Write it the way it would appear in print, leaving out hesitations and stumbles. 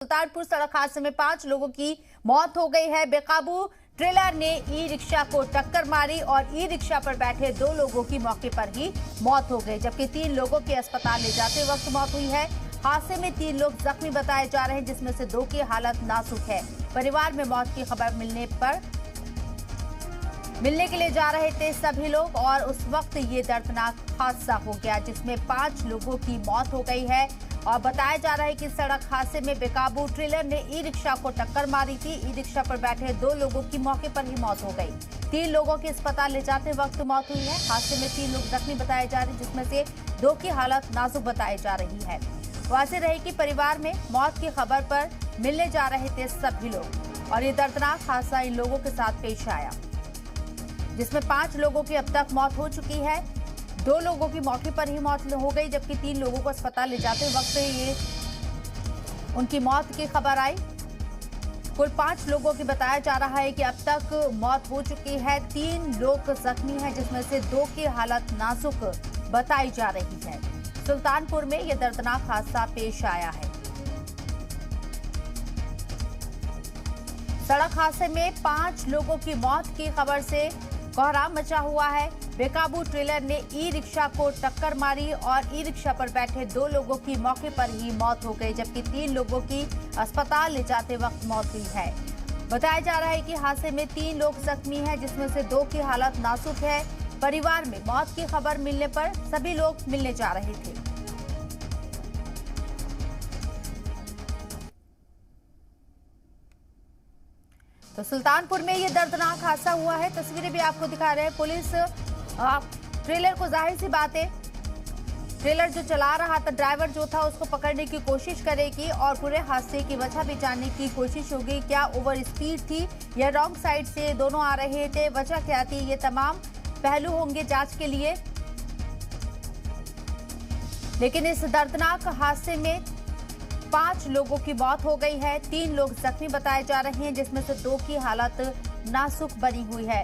सुल्तानपुर सड़क हादसे में 5 लोगों की मौत हो गई है। बेकाबू ट्रेलर ने ई रिक्शा को टक्कर मारी और ई रिक्शा पर बैठे 2 लोगों की मौके पर ही मौत हो गई, जबकि 3 लोगों की अस्पताल ले जाते वक्त मौत हुई है। हादसे में 3 लोग जख्मी बताए जा रहे हैं, जिसमें से 2 की हालत नाजुक है। परिवार में मौत की खबर मिलने के लिए जा रहे थे सभी लोग और उस वक्त ये दर्दनाक हादसा हो गया, जिसमें 5 लोगों की मौत हो गई है। और बताया जा रहा है कि सड़क हादसे में बेकाबू ट्रेलर ने ई रिक्शा को टक्कर मारी थी। ई रिक्शा पर बैठे 2 लोगों की मौके पर ही मौत हो गई। 3 लोगों की अस्पताल ले जाते वक्त मौत हुई है। हादसे में 3 लोग जख्मी बताए जा रहे हैं, जिसमें से 2 की हालत नाजुक बताई जा रही है। वाज़ेह रहे कि परिवार में मौत की खबर पर मिलने जा रहे थे सभी लोग और ये दर्दनाक हादसा इन लोगों के साथ पेश आया, जिसमें 5 लोगों की अब तक मौत हो चुकी है। 2 लोगों की मौके पर ही मौत हो गई, जबकि 3 लोगों को अस्पताल ले जाते वक्त ये उनकी मौत की खबर आई। कुल 5 लोगों की बताया जा रहा है कि अब तक मौत हो चुकी है। 3 लोग जख्मी हैं, जिसमें से 2 की हालत नाजुक बताई जा रही है। सुल्तानपुर में यह दर्दनाक हादसा पेश आया है। सड़क हादसे में 5 लोगों की मौत की खबर से कोहराम मचा हुआ है। बेकाबू ट्रेलर ने ई रिक्शा को टक्कर मारी और ई रिक्शा पर बैठे 2 लोगों की मौके पर ही मौत हो गई, जबकि 3 लोगों की अस्पताल ले जाते वक्त मौत हुई है। बताया जा रहा है कि हादसे में 3 लोग जख्मी हैं, जिसमें से 2 की हालत नाजुक है। परिवार में मौत की खबर मिलने पर सभी लोग मिलने जा रहे थे। तो सुल्तानपुर में ये दर्दनाक हादसा हुआ है। तस्वीरें भी आपको दिखा रहे हैं। पुलिस ट्रेलर को, जाहिर सी बात है, ट्रेलर जो चला रहा था, ड्राइवर जो था, उसको पकड़ने की कोशिश करेगी और पूरे हादसे की वजह भी जानने की कोशिश होगी। क्या ओवर स्पीड थी या रॉन्ग साइड से दोनों आ रहे थे, वजह क्या थी, ये तमाम पहलू होंगे जांच के लिए। लेकिन इस दर्दनाक हादसे में 5 लोगों की मौत हो गई है। 3 लोग जख्मी बताए जा रहे हैं, जिसमें से 2 की हालत नाजुक बनी हुई है।